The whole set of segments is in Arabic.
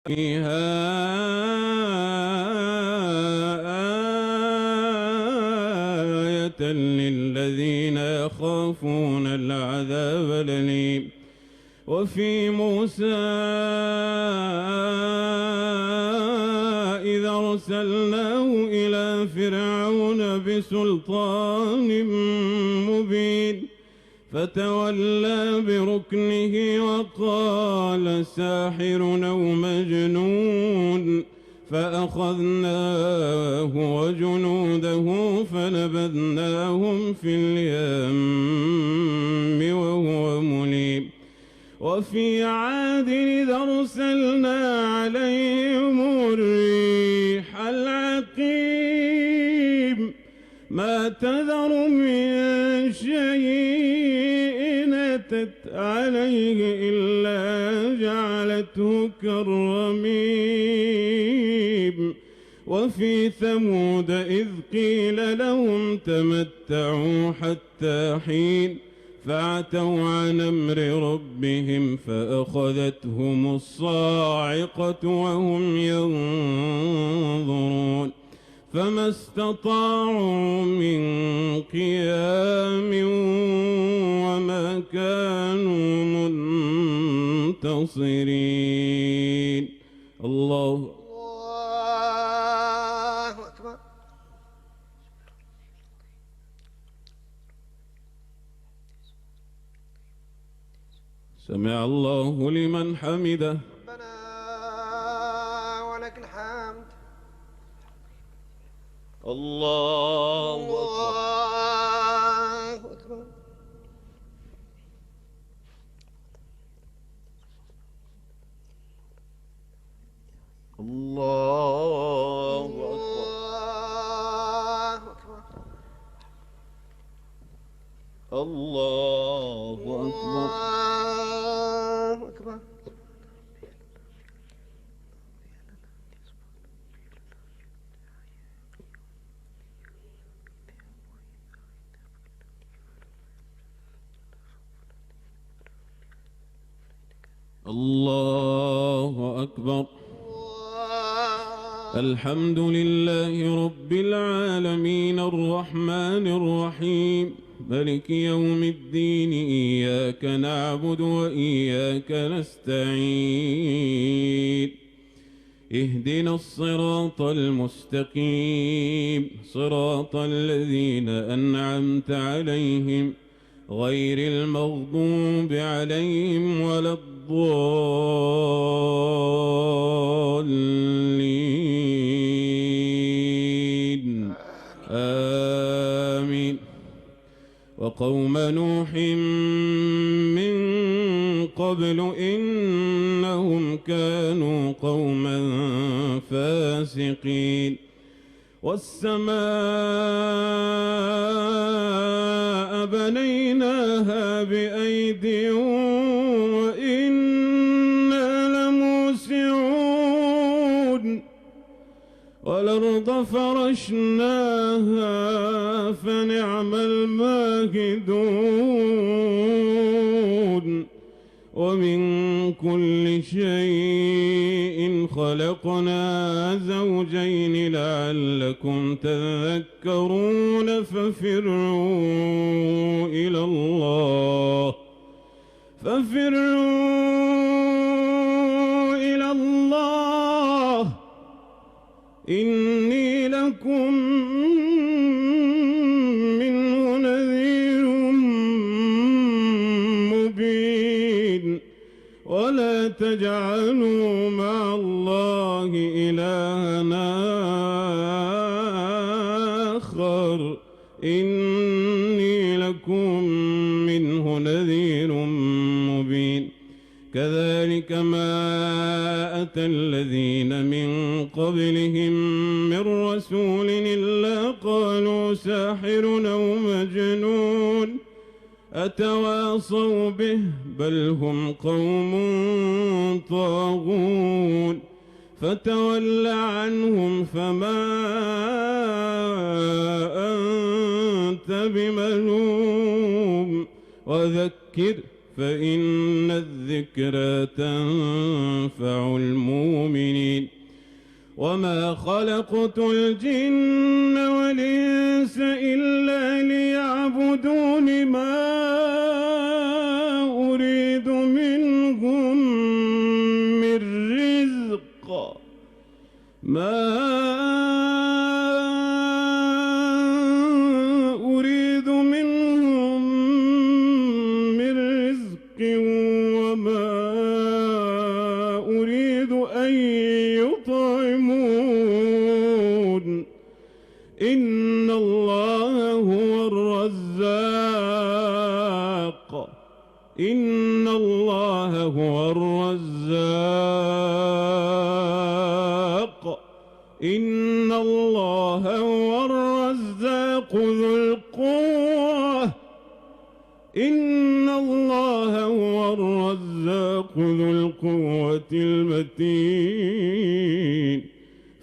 فيها آية للذين يخافون العذاب الأليم. وفي موسى إذا أرسلناه إلى فرعون بسلطان مبين فتولى بركنه وقال ساحر أو مجنون فأخذناه وجنوده فنبذناهم في اليم وهو مليم. وفي عاد إذ أرسلنا عليهم الريح العقيم ما تذر من شيء أتت عليه إلا جعلته كالرميم. وفي ثمود إذ قيل لهم تمتعوا حتى حين فعتوا عن أمر ربهم فأخذتهم الصاعقة وهم ينظرون فما استطاعوا من قيام وما كانوا منتصرين. الله أكبر. سمع الله لمن حمده. ربنا ولك الحمد. الله أكبر. الله أكبر. الله أكبر. أكبر. الله أكبر. الحمد لله رب العالمين الرحمن الرحيم ملك يوم الدين إياك نعبد وإياك نستعين اهدنا الصراط المستقيم صراط الذين أنعمت عليهم غير المغضوب عليهم ولا الضالين آمين. وقوم نوح من قبل إنهم كانوا قوما فاسقين. والسماء بنيناها بأيد وإنا لموسعون والأرض فرشناها فنعم الماهدون ومن كل شيء خلقنا زوجين لعلكم تذكرون ففروا إلى الله إني لكم منه نذير مبين. ولا تجعلوا مع الله إلها آخر إني لكم منه نذير مبين. كذلك ما أتى الذين من قبلهم من رسول إلا قالوا ساحر أو مجنون أتواصوا به بل هم قوم طاغون. فتول عنهم فما أنت بملوم وذكر فإن الذكرى تنفع المؤمنين. وما خلقت الجن والإنس إلا ليعبدون ما أريد منهم من رزق وما أريد أن يطعمون إن الله هو الرزاق إن الله هو الرزاق إن الله هو الرزاق ذو القوة إن الله هو الرزاق ذو القوة المتين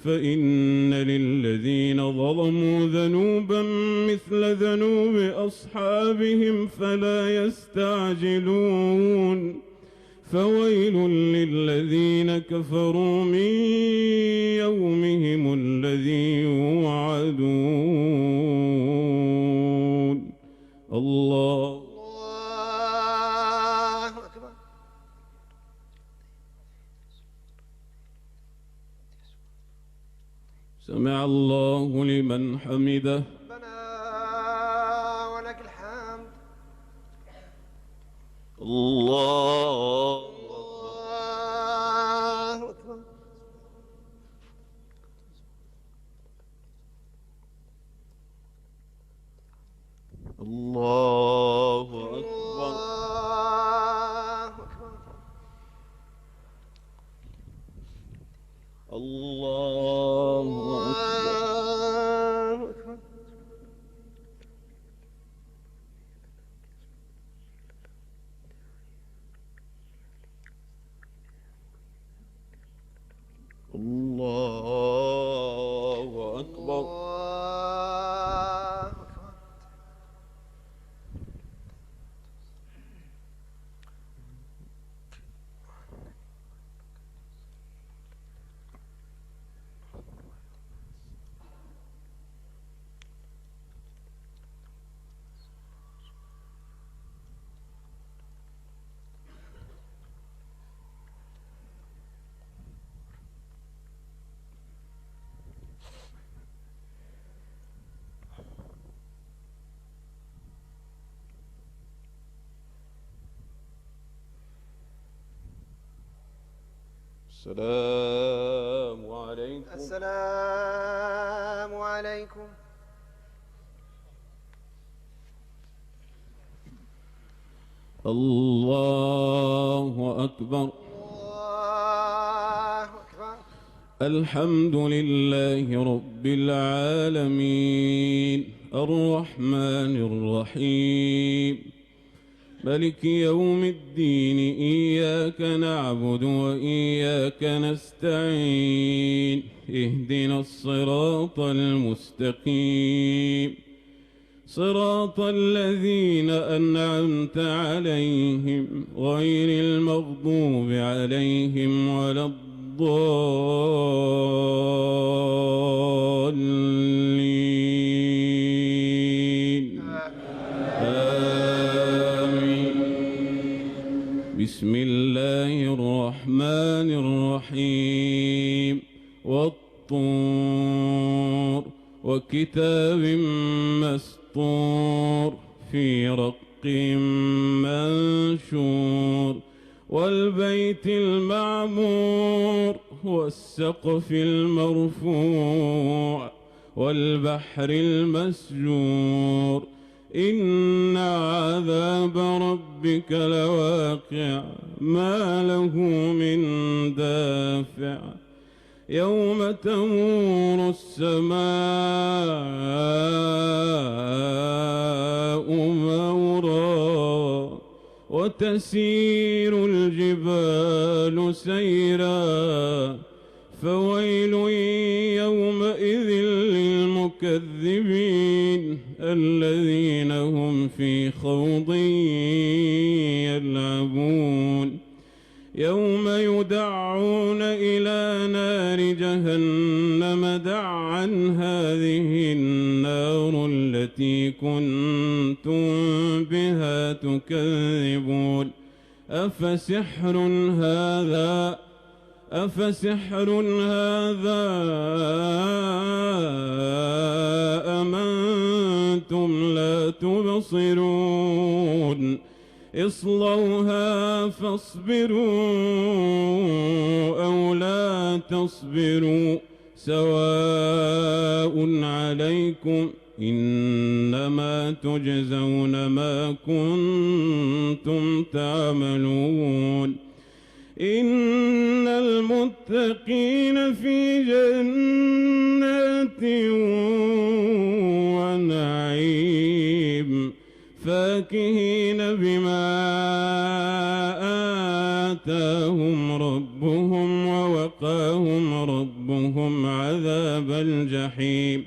فإن للذين ظلموا ذنوبا مثل ذنوب أصحابهم فلا يستعجلون فويل للذين كفروا من يومهم الذي يوعدون الله أكبر. سمع الله لمن حمده ربنا ولك الحمد. الله أكبر. الله أكبر الله أكبر الله أكبر. السلام عليكم. السلام عليكم. الله أكبر. الله أكبر. الحمد لله رب العالمين الرحمن الرحيم ملك يوم الدين إياك نعبد وإياك نستعين اهدنا الصراط المستقيم صراط الذين أنعمت عليهم غير المغضوب عليهم ولا الضالين آمين. بسم الله الرحمن الرحيم والطور وكتاب مسطور في رق منشور والبيت المعمور والسقف المرفوع والبحر المسجور إن عذاب ربك لواقع ما له من دافع يوم تمور السماء مورا وتسير الجبال سيرا فويل يومئذ للمكذبين الذين هم في خوض يلعبون يوم يدعون إلى نار جهنم دعا هذه النار التي كنتم بها تكذبون أفسحر هذا أم أنتم لا تبصرون اصلوها فاصبروا أو لا تصبروا سواء عليكم إنما تجزون ما كنتم تعملون إن المتقين في جنات ونعيم فاكهين بما آتاهم ربهم ووقاهم ربهم عذاب الجحيم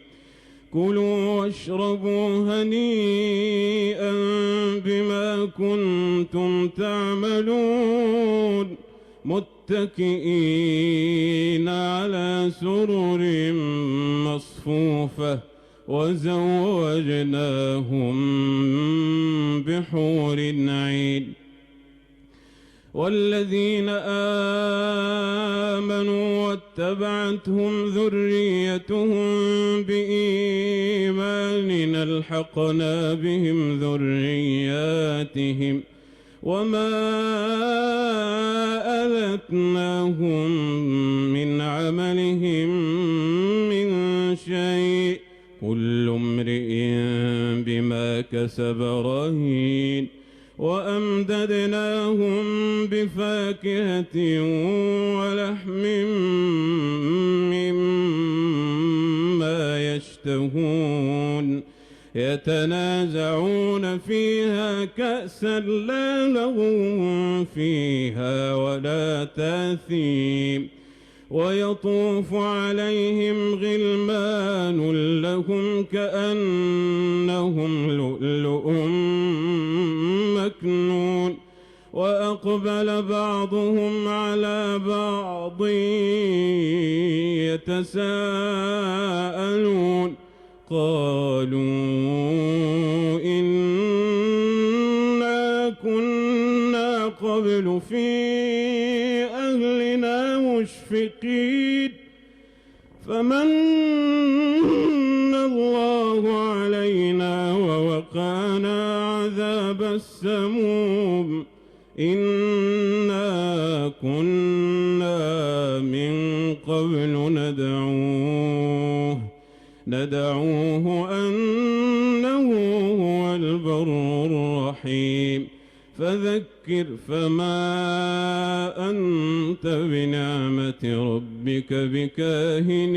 كلوا واشربوا هنيئا بما كنتم تعملون متكئين على سرر مصفوفة وزوجناهم بحور عين والذين آمنوا واتبعتهم ذريتهم بإيمان ألحقنا بهم ذرياتهم وما ألتناهم من عملهم من شيء كل امرئ بما كسب رهين وأمددناهم بفاكهة ولحم مما يشتهون يتنازعون فيها كأسا لا لغو فيها ولا تاثيم ويطوف عليهم غلمان لهم كأنهم لؤلؤ مكنون وأقبل بعضهم على بعض يتساءلون قالوا إنا كنا قبل في أهلنا مشفقين فمن الله علينا ووقانا عذاب السموم إنا كنا من قبل ندعوه أنه هو البر الرحيم فذكر فما أنت بنعمة ربك بكاهن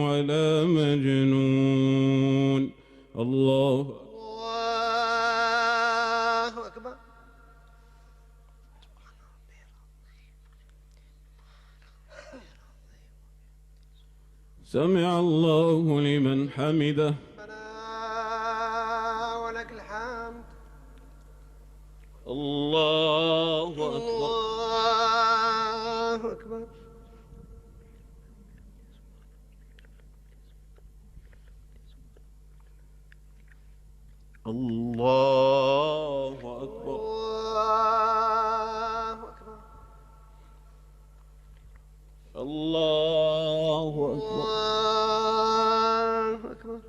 ولا مجنون الله أكبر. سمع الله لمن حمده ربنا ولك الحمد. الله أكبر. الله أكبر. الله أكبر. الله أكبر. الله أكبر. الله أكبر.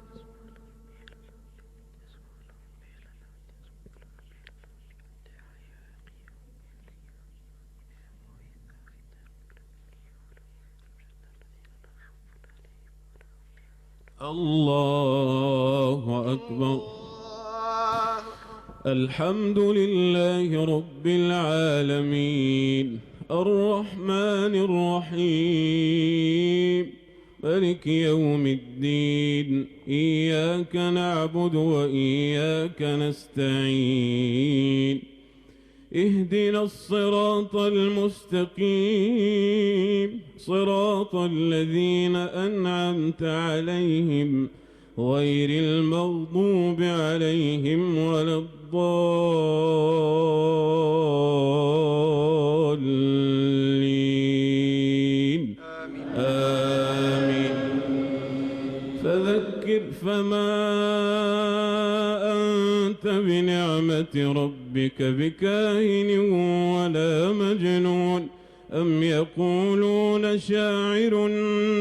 الله أكبر. الحمد لله رب العالمين الرحمن الرحيم مالك يوم الدين إياك نعبد وإياك نستعين اهدنا الصراط المستقيم صراط الذين أنعمت عليهم غير المغضوب عليهم ولا الضالين آمين. فذكر فما أنت بنعمة ربك بكاهن ولا مجنون. أم يقولون شاعر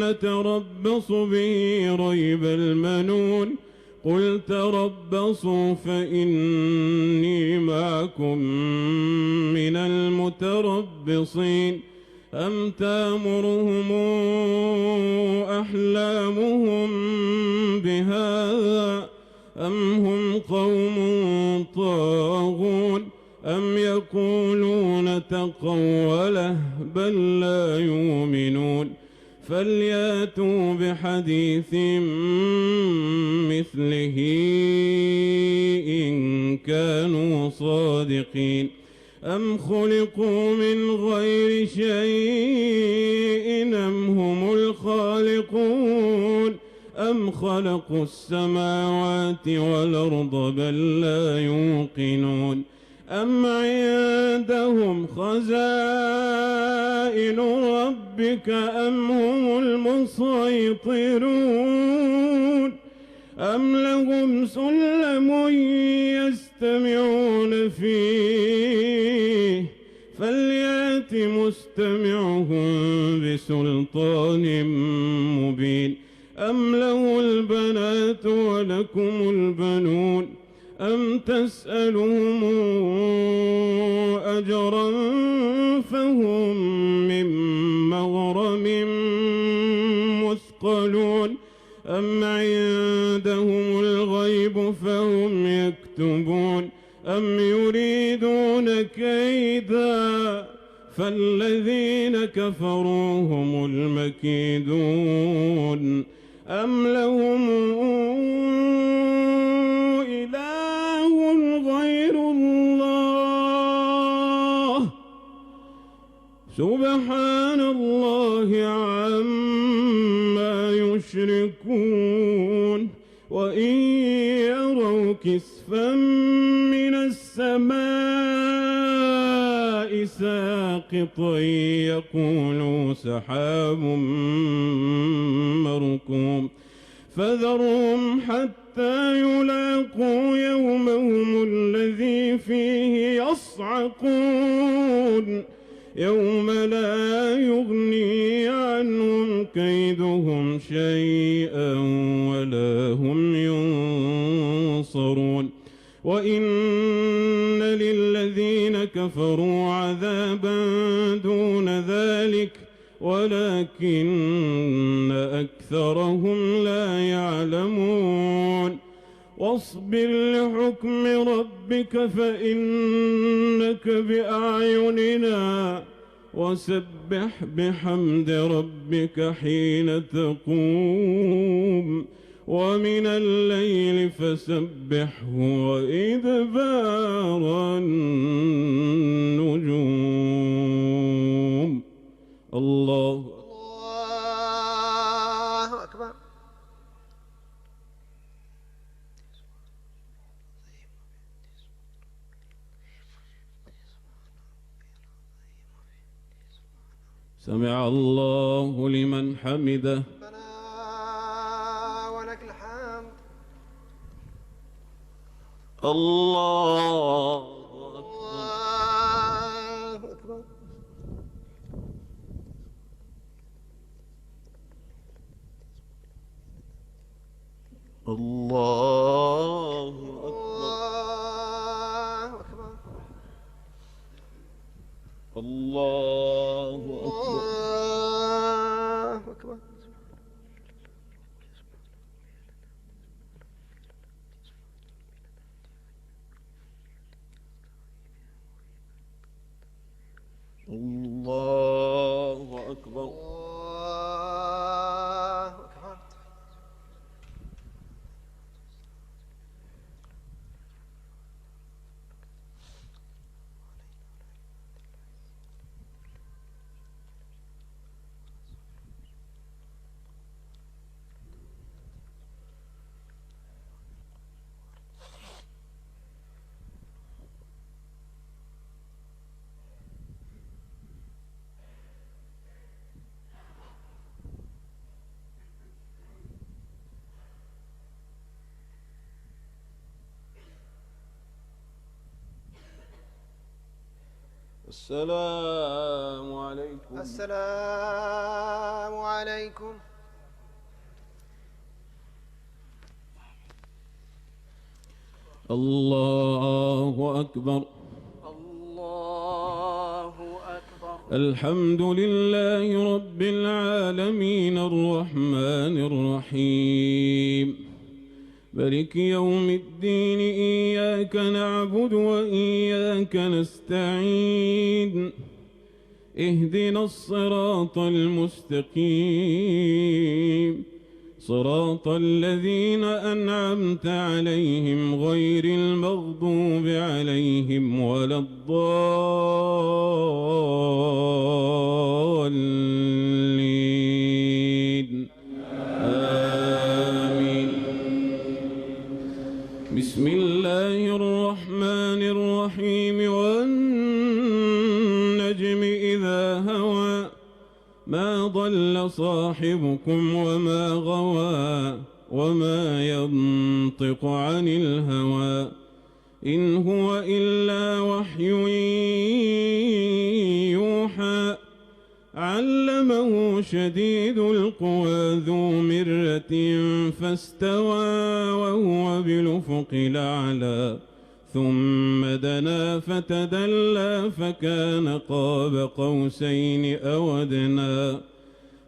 نتربص به ريب المنون. قل تربصوا فإني معكم من المتربصين. أم تأمرهم أحلامهم بهذا أم هم قوم طاغون. أم يقولون تقوله بل لا يؤمنون. فلياتوا بحديث مثله إن كانوا صادقين. أم خلقوا من غير شيء أم هم الخالقون. أم خلقوا السماوات والأرض بل لا يوقنون. أم عندهم خزائن ربك أم هم المسيطرون. أم لهم سلم يستمعون فيه فليات مستمعهم بسلطان مبين. أم له البنات ولكم البنون. أم تسألهم أجرا فهم من مغرم مثقلون. أم عندهم الغيب فهم يكتبون. أم يريدون كيدا فالذين كفروا هم المكيدون. أم لهم إله غير الله سبحان الله عما يشركون. وإن يروا كسفا من السماء ساقطا يقولوا سحاب مركوم. فذرهم حتى يلاقوا يومهم الذي فيه يصعقون. يوم لا يغني عنهم كيدهم شيئا ولا هم ينصرون. وإن للذين كفروا عذابا دون ذلك ولكن أكثرهم لا يعلمون. واصبر لحكم ربك فإنك بأعيننا وسبح بحمد ربك حين تقوم ومن الليل فسبحه وإدبار النجوم. الله أكبر. سمع الله لمن حمده. ربنا ولك الحمد. الله أكبر. الله أكبر. الله أكبر. الله أكبر. السلام عليكم. السلام عليكم. الله أكبر. الله أكبر. الحمد لله رب العالمين الرحمن الرحيم مالك يوم الدين إياك نعبد وإياك نستعين اهدنا الصراط المستقيم صراط الذين أنعمت عليهم غير المغضوب عليهم ولا الضالين آمين. بسم الله الرحمن الرحيم والنجم إذا هوى ما ضل صاحبكم وما غوى وما ينطق عن الهوى إن هو إلا وحي يوحى علمه شديد القوى ذو مرة فاستوى وهو بالأفق الأعلى ثم دنا فتدلى فكان قاب قوسين أو أدنى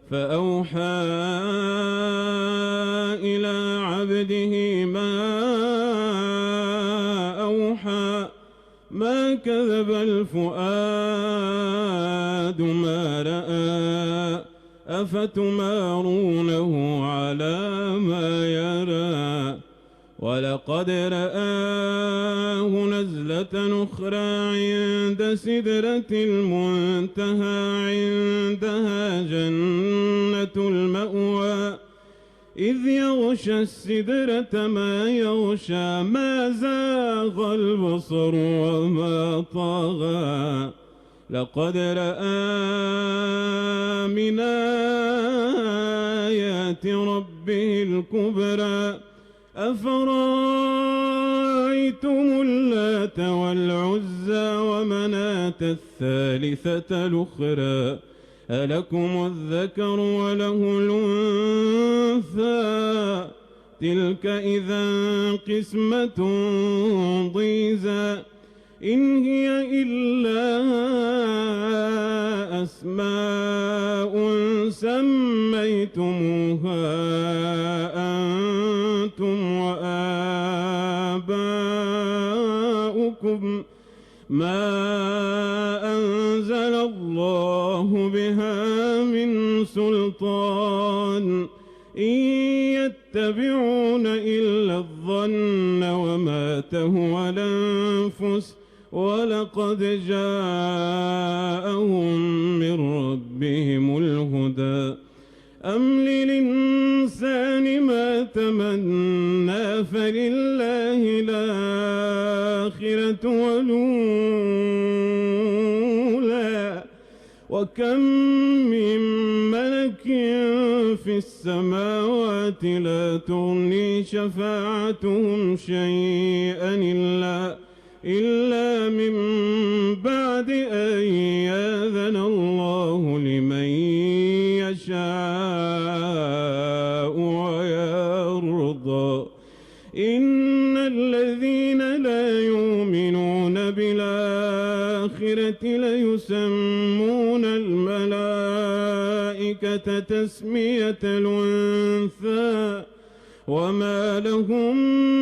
فأوحى إلى عبده ما أوحى ما كذب الفؤاد ما رأى أفتمارونه على ما يرى ولقد رآه نزلة أخرى عند سدرة المنتهى عندها جنة المأوى إذ يغشى السدرة ما يغشى ما زاغ البصر وما طغى لقد رأى من آيات ربه الكبرى أفرأيتم اللات والعزى ومناة الثالثة الأخرى ألكم الذكر وله الأنثى تلك إذا قسمة ضيزى إن هي إلا أسماء سميتموها أنتم وآباؤكم ما أنزل الله بها من سلطان إن يتبعون إلا الظن وما تهوى الأنفس ولقد جاءهم من ربهم الهدى أم للإنسان ما تمنى فلله الآخرة والأولى وكم من ملك في السماوات لا تغني شفاعتهم شيئا إلا من بعد أن يأذن الله لمن يشاء ويرضى إن الذين لا يؤمنون بالآخرة ليسمون الملائكة تسمية الأنثى وما لهم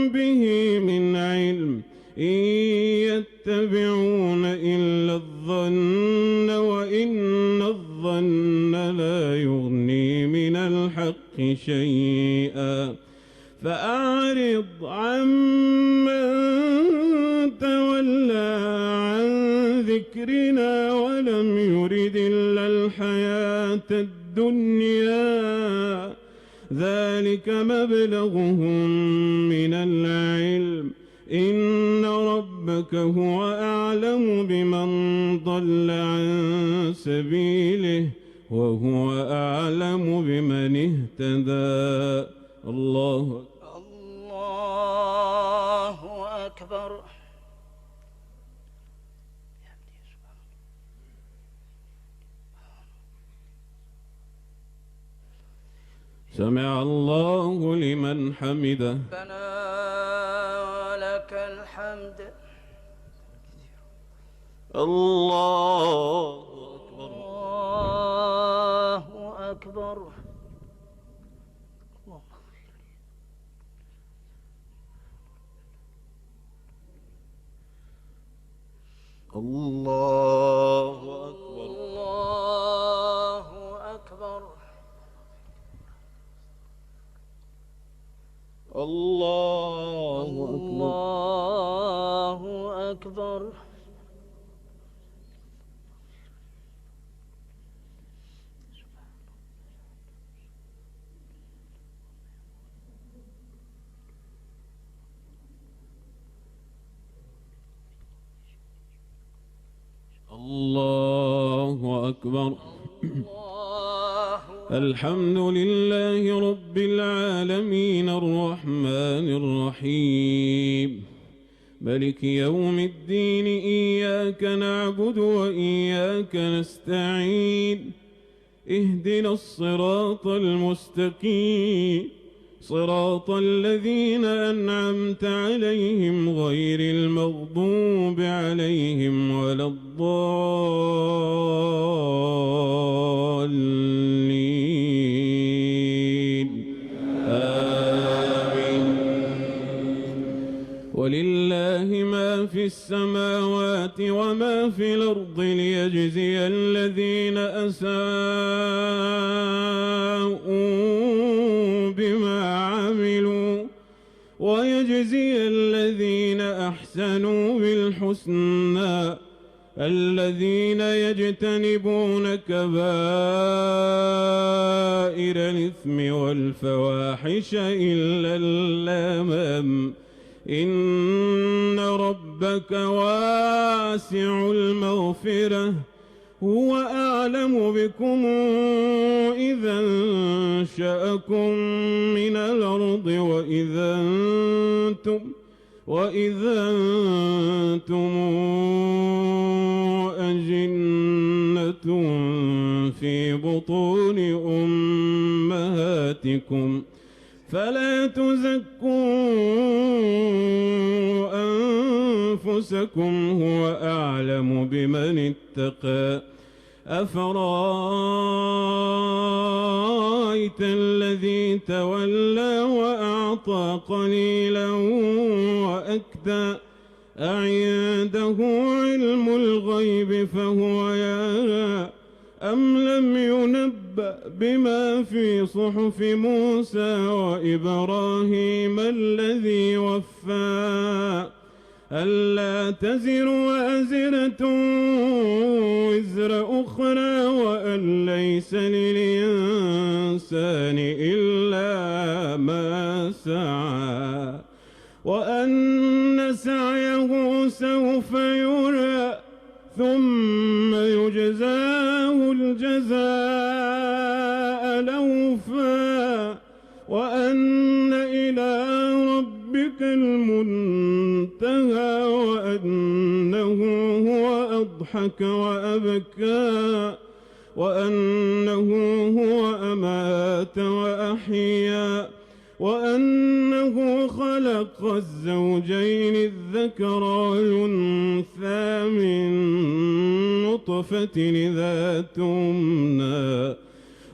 به من علم إن يتبعون إلا الظن وإن الظن لا يغني من الحق شيئا فأعرض عمن تولى عن ذكرنا ولم يرد إلا الحياة الدنيا ذلك مبلغهم من العلم إن ربك هو أعلم بمن ضل عن سبيله وهو أعلم بمن اهتدى الله الله أكبر. سمع الله لمن حمده. ربنا ولك الحمد. الله أكبر. الله أكبر. الله أكبر. الله أكبر. الله أكبر. الله أكبر. الله أكبر. الله الحمد لله رب العالمين الرحمن الرحيم ملك يوم الدين. إياك نعبد وإياك نستعين. اهدنا الصراط المستقيم صراط الذين أنعمت عليهم غير المغضوب عليهم ولا الضالين. آمين. ولله ما في السماوات وما في الأرض ليجزي الذين أساءوا بما عملوا ويجزي الذين أحسنوا بالحسنى الذين يجتنبون كبائر الإثم والفواحش إلا اللمم. إن ربك واسع المغفرة هو أعلم بكم إذا أنشأكم من الأرض وإذا أنتم أجنة في بطون أمهاتكم فلا تزكوا أنفسكم هو أعلم بمن اتقى. أفرأيت الذي تولى وأعطى قليلا وأكدى أعنده علم الغيب فهو يرى أم لم ينبأ بما في صحف موسى وإبراهيم الذي وفى ألا تزر وازرة وزر أخرى وأن ليس للإنسان إلا ما سعى وأن سعيه سوف يرى ثم يجزاه الجزاء الأوفى وأن إلى ربك المنتهى وأنه هو أضحك وأبكى وأنه هو أمات وأحيا وأنه خلق الزوجين الذكر والأنثى من نطفة إذا تمنى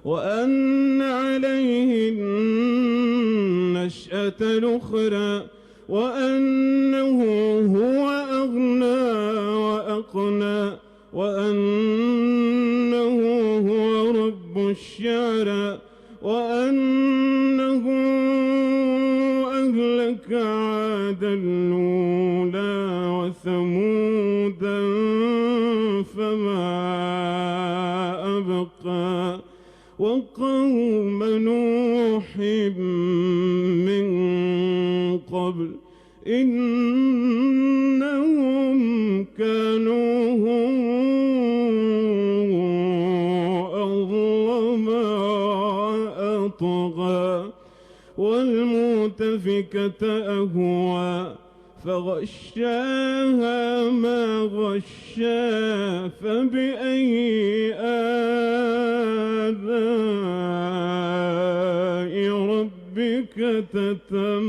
وأن عليه النشأة الأخرى وأنه هو أغنى وأقنى وأنه هو رب الشعرى وأنه أهلك عادا الأولى وثمودا فما أبقى وقوم نوح من قبل إنهم كانوا هم أظلم وأطغى والمؤتفكة أهوى فغشاها ما غشا فبأي آلاء ربك تتمارى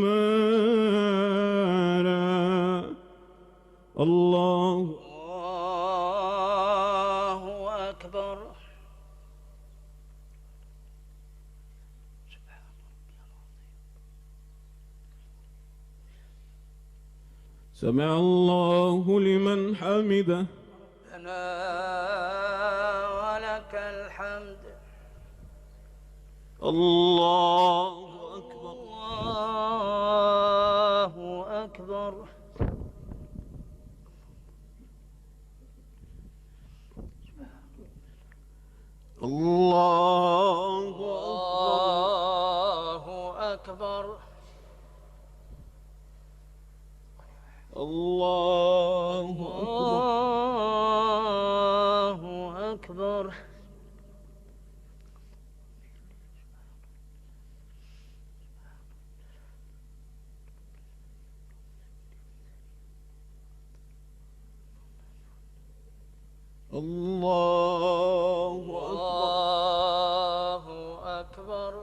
الله الله أكبر. سمع الله لمن حمده ربنا ولك الحمد. الله أكبر. الله أكبر. الله أكبر. الله أكبر. الله أكبر.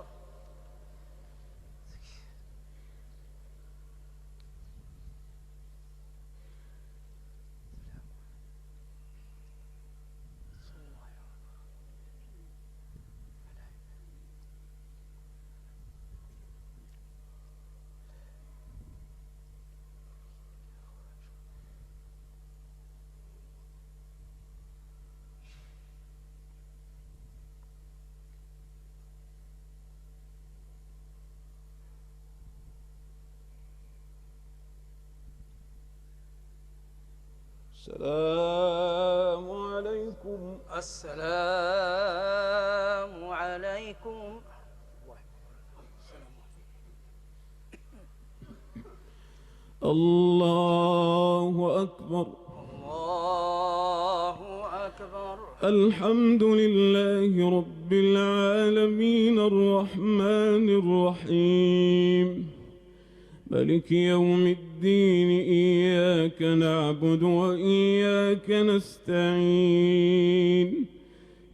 السلام عليكم. السلام عليكم. الله أكبر. الله أكبر. الحمد لله رب العالمين الرحمن الرحيم ملك يوم الدين إياك نعبد وإياك نستعين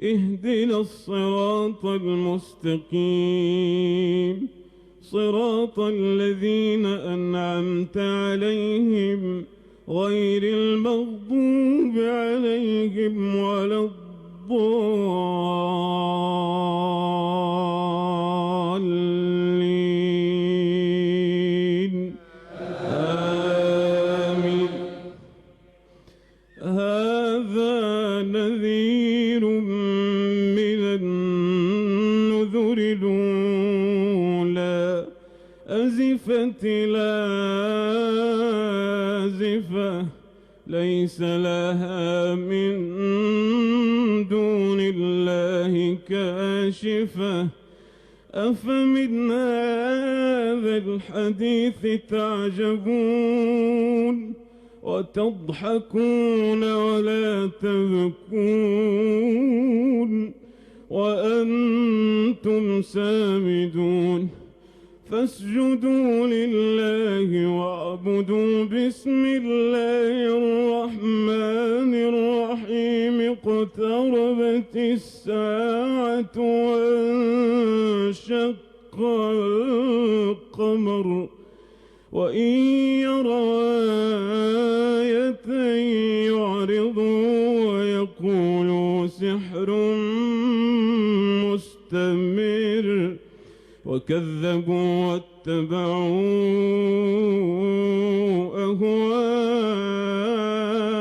اهدنا الصراط المستقيم صراط الذين أنعمت عليهم غير المغضوب عليهم ولا الضالين آمين. هذا نذير من النذر الأولى أزفت الآزفة ليس لها من دون الله كاشفة أفمن هذا الحديث تعجبون وتضحكون ولا تبكون وأنتم سامدون فاسجدوا لله واعبدوا بسم الله الرحمن الرحيم اقتربت الساعة وانشق القمر وإن يروا آية يعرضوا ويقولوا سحر مستمر وكذبوا واتبعوا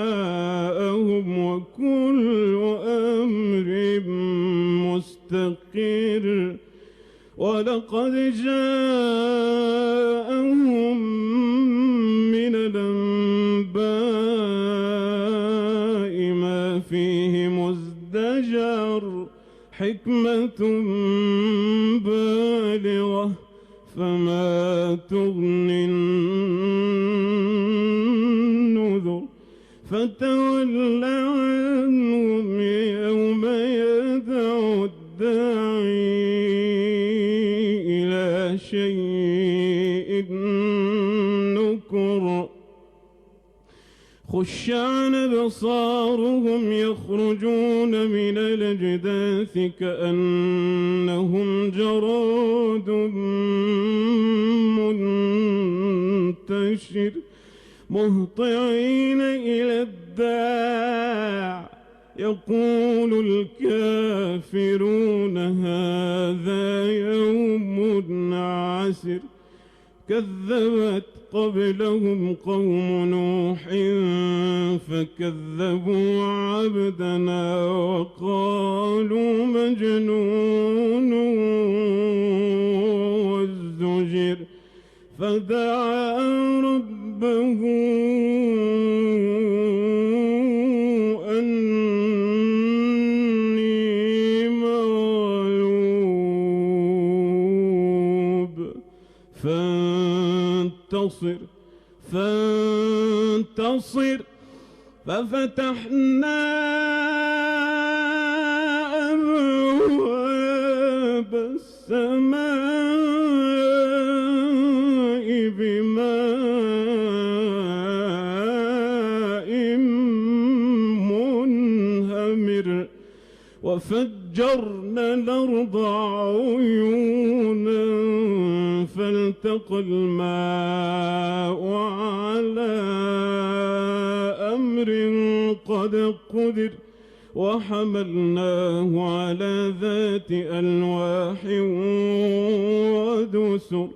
أهواءهم وكل أمر مستقر ولقد جاءهم من الأنباء ما فيه مزدجر حكمة بالغة فما تغني النذر فتول عنهم يوم يدعو الداعي إلى شيء نكر خش عن أبصارهم يخرجون من الأجداث كأنهم جراد وبشر مهطعين إلى الداع يقول الكافرون هذا يوم عسر كذبت قبلهم قوم نوح فكذبوا عبدنا وقالوا مجنون وازدجر فدعا ربه أني مغلوب فانتصر ففتحنا أبواب السماء بماء منهمر وفجرنا الأرض عيونا فالتقى الماء على أمر قد قدر وحملناه على ذات ألواح ودسر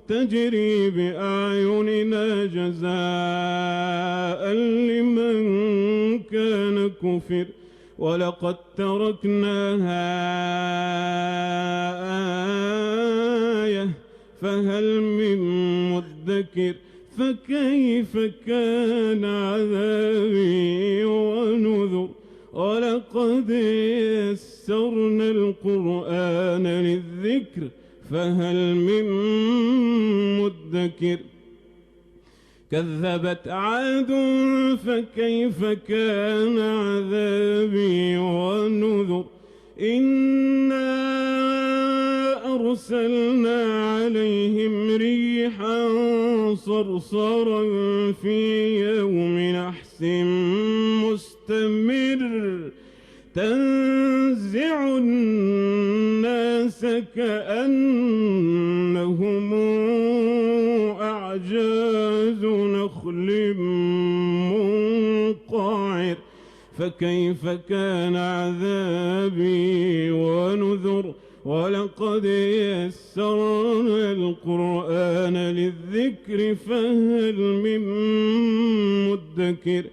تجري بأعيننا جزاء لمن كان كفر ولقد تركناها آية فهل من مدكر فكيف كان عذابي ونذر ولقد يسرنا القرآن للذكر فهل من مدكر كذبت عاد فكيف كان عذابي ونذر إنا أرسلنا عليهم ريحا صرصرا في يوم نحس مستمر تنزع الناس كأنهم أعجاز نخل منقعر فكيف كان عذابي ونذر ولقد يسرنا القرآن للذكر فهل من مدكر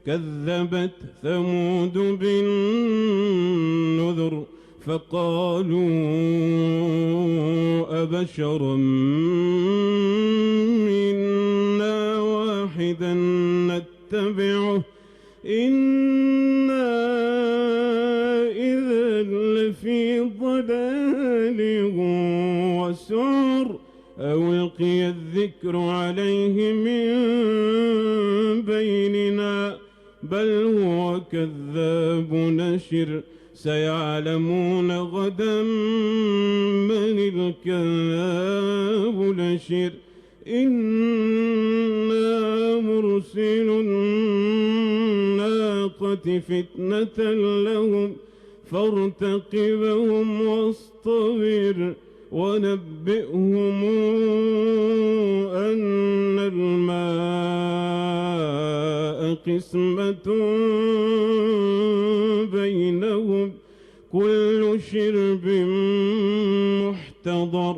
كذبت ثمود بالنذر فقالوا أبشرا منا واحدا نتبعه إنا إذا لفي ضلال وسعر أو ألقي الذكر عليه من بيننا بل هو كذاب نشر سيعلمون غدا من الكذاب نشر إنا مرسل الناقة فتنة لهم فارتقبهم واصطبر ونبئهم أن الماء قسمة بينهم كل شرب محتضر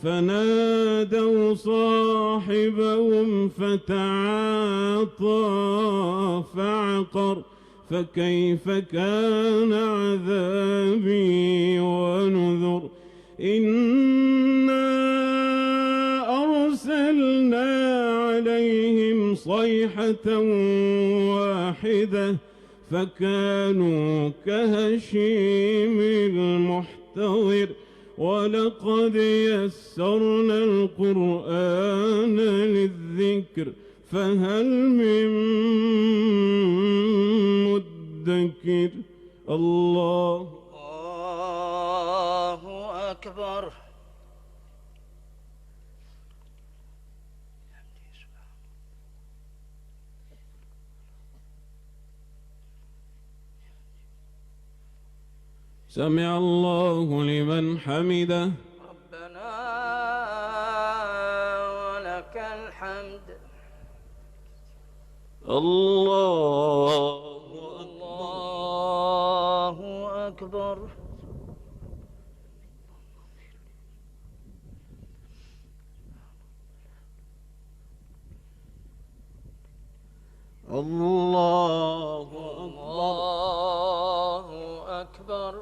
فنادوا صاحبهم فتعاطى فعقر فكيف كان عذابي ونذر إنا أرسلنا عليهم صيحة واحدة فكانوا كهشيم المحتضر ولقد يسرنا القرآن للذكر فهل من مدكر الله أكبر. سمع الله لمن حمده ربنا ولك الحمد. الله أكبر. الله أكبر. الله أكبر.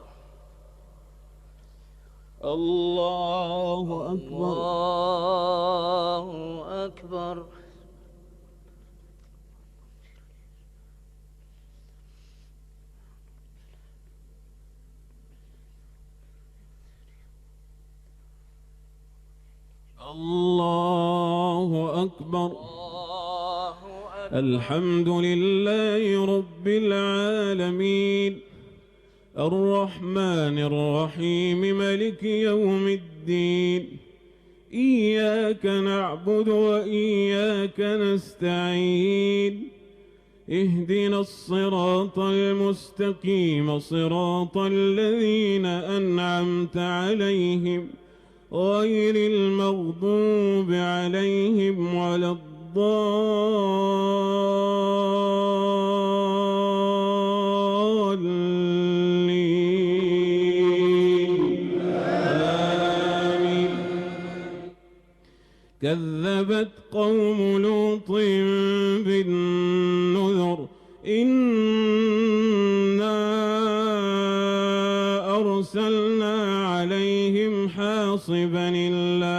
الله الله أكبر. أكبر. الله أكبر. الله أكبر. الله أكبر. الحمد لله رب العالمين الرحمن الرحيم ملك يوم الدين إياك نعبد وإياك نستعين اهدنا الصراط المستقيم صراط الذين أنعمت عليهم غير المغضوب عليهم ولا الضالين آمين. كذبت قوم لوط بالنذر إنا أرسلنا عليهم حاصبا إلا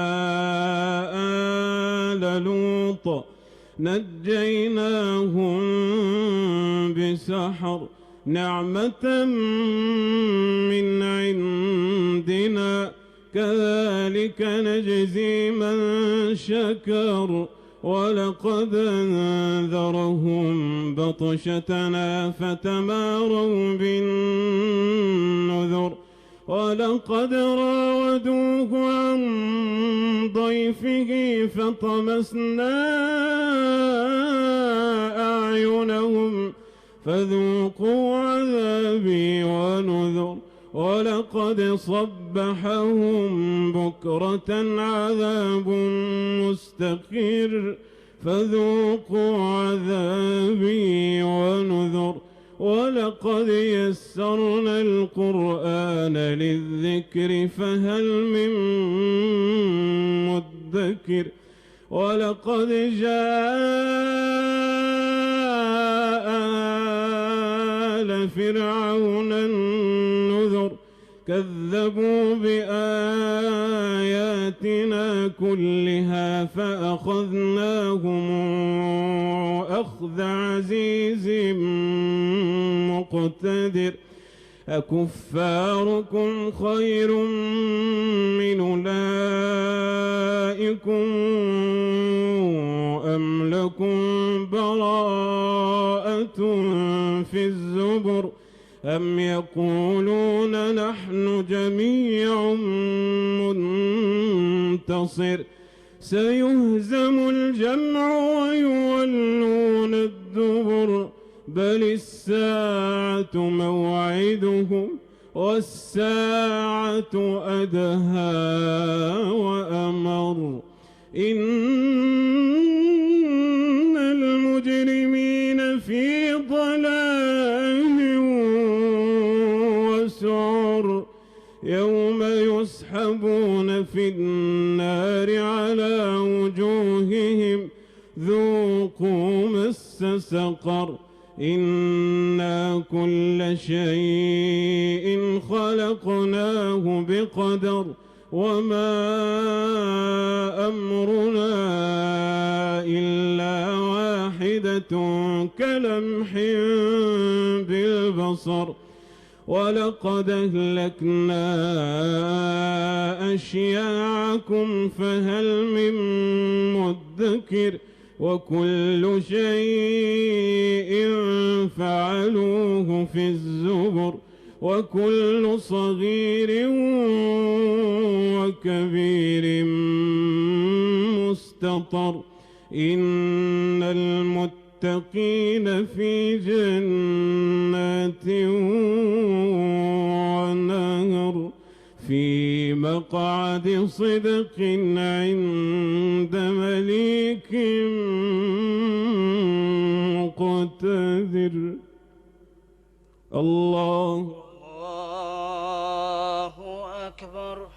آل لوط نجيناهم بسحر نعمة من عندنا كذلك نجزي من شكر ولقد أنذرهم بطشتنا فتماروا بالنذر ولقد راودوه عن ضيفه فطمسنا أعينهم فذوقوا عذابي ونذر ولقد صبحهم بكرة عذاب مستقر فذوقوا عذابي ونذر ولقد يسرنا القرآن للذكر فهل من مدكر ولقد جاء آل فرعون النذر كذبوا بآياتنا كلها فأخذناهم أخذ عزيز مقتدر أكفاركم خير من أولئكم أم لكم براءة في الزبر أم يقولون نحن جميع منتصر سيهزم الجمع ويولون الدبر بل الساعة موعدهم والساعة أدهى وأمر إن المجرمين في ضلال وسعر يوم يسحبون في النار على وجوههم ذوقوا مس سقر إنا كل شيء خلقناه بقدر وما أمرنا إلا واحدة كلمح بالبصر ولقد أهلكنا أشياعكم فهل من مدكر وكل شيء فعلوه في الزبر وكل صغير وكبير مستطر إن المتقين في جنات ونهر في مقعد صدق عند مليك معتذر. الله أكبر.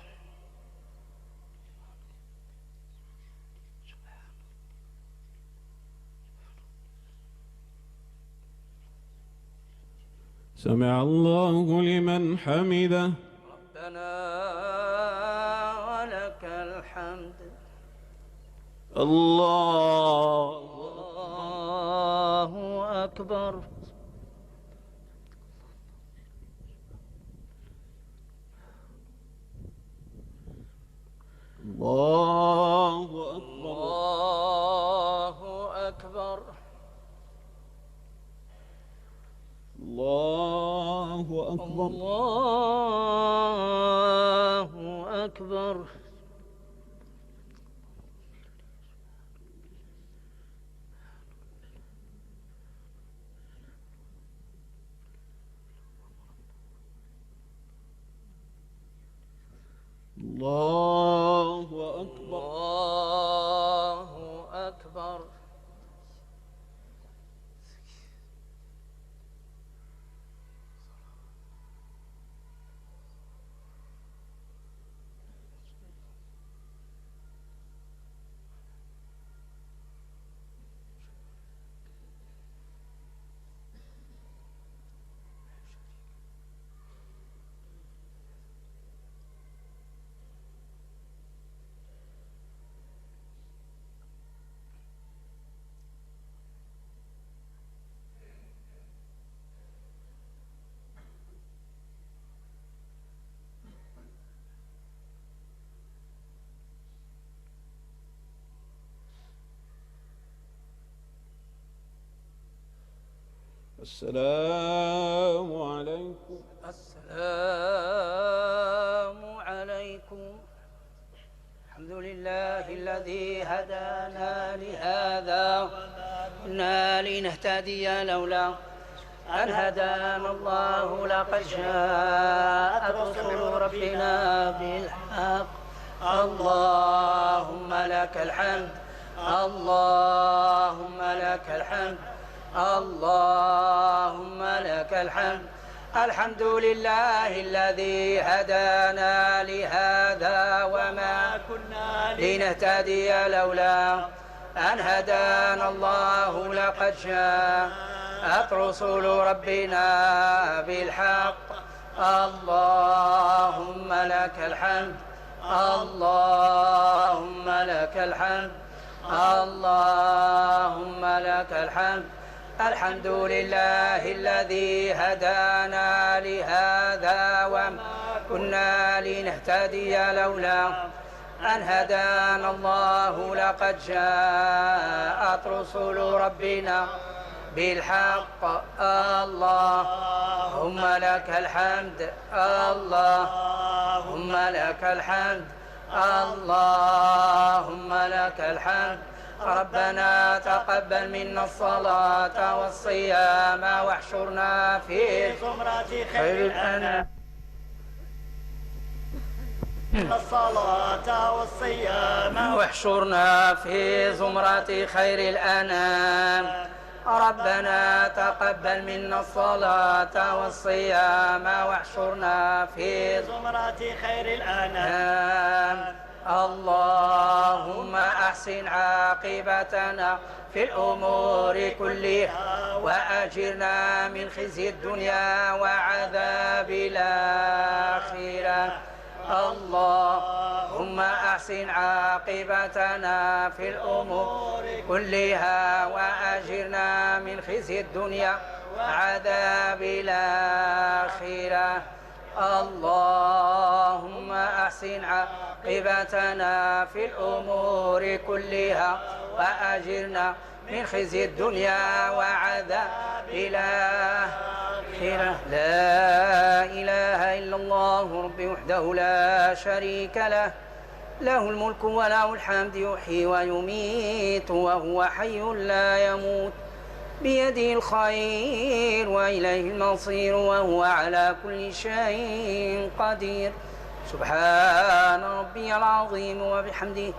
سمع الله لمن حمده. ربنا ولك الحمد. الله أكبر. الله أكبر. الله أكبر. الله أكبر. الله أكبر. الله أكبر. السلام عليكم. السلام عليكم. الحمد لله الذي هدانا لهذا كنا لنهتدي لولا أن هدانا الله. لقد جاءت رسل ربنا بالحق. اللهم لك الحمد. اللهم لك الحمد. اللهم لك الحمد. الحمد لله الذي هدانا لهذا وما كنا لنهتدي لولا أن هدانا الله. لقد جاءت رسل ربنا بالحق. اللهم لك الحمد. اللهم لك الحمد. اللهم لك الحمد. الحمد لله الذي هدانا لهذا وما كنا لنهتدي لولا أن هدانا الله. لقد جاءت رسل ربنا بالحق. اللهم لك الحمد. اللهم لك الحمد. اللهم لك الحمد. ربنا تقبل منا الصلاة والصيام واحشرنا في زمرة خير الأنام. الصلاة والصيام واحشرنا في زمرة خير الأنام. ربنا تقبل منا الصلاة والصيام واحشرنا في زمرة خير الأنام. اللهم أحسن عاقبتنا في الأمور كلها وأجرنا من خزي الدنيا وعذاب الآخرة. اللهم أحسن عاقبتنا في الأمور كلها وأجرنا من خزي الدنيا وعذاب الآخرة. اللهم أحسن عاقبتنا في الأمور كلها وأجرنا من خزي الدنيا وعذاب الآخرة. لا إله إلا الله ربي وحده لا شريك له. له الملك وله الحمد يحيي ويميت وهو حي لا يموت. بيده الخير وإليه المصير وهو على كل شيء قدير. سبحان ربي العظيم وبحمده.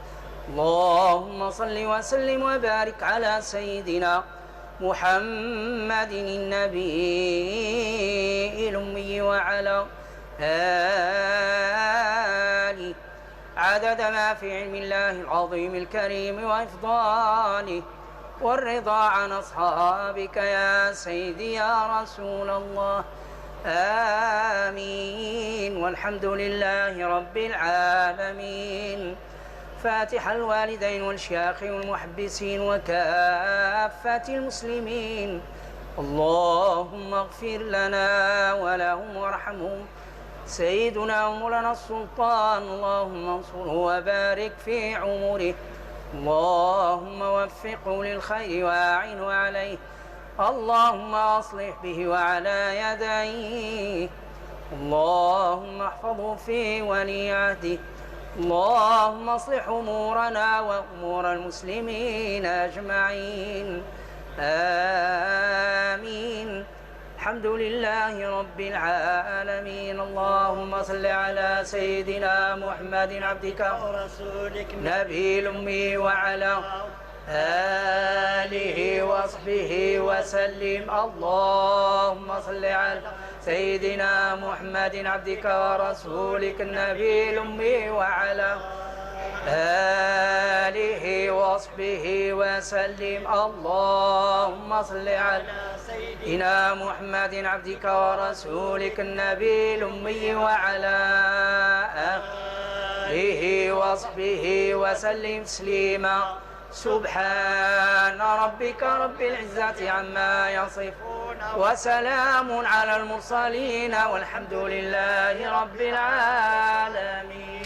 اللهم صل وسلم وبارك على سيدنا محمد النبي الأمي وعلى آله عدد ما في علم الله العظيم الكريم وإفضاله والرضا عن أصحابك يا سيدي يا رسول الله. آمين. والحمد لله رب العالمين. فاتح الوالدين والشياخ والمحبسين وكافة المسلمين، اللهم اغفر لنا ولهم وارحمهم. سيدنا ومولانا السلطان اللهم انصره وبارك في عمره، اللهم وفقه للخير واعنه عليه، اللهم اصلح به وعلى يديه، اللهم احفظه في ولي عهده، اللهم اصلح امورنا وامور المسلمين اجمعين. آمين. الحمد لله رب العالمين. اللهم صل على سيدنا محمد عبدك ورسولك نبي الأمي وعلى آله وصحبه وسلم. اللهم صل على سيدنا محمد عبدك ورسولك النبي الأمي وعلى آله وصحبه وسلم. اللهم صل على سيدنا محمد عبدك ورسولك النبي الأمي وعلى آله وصحبه وسلم تسليما. سبحان ربك رب العزة عما يصفون وسلام على المرسلين والحمد لله رب العالمين.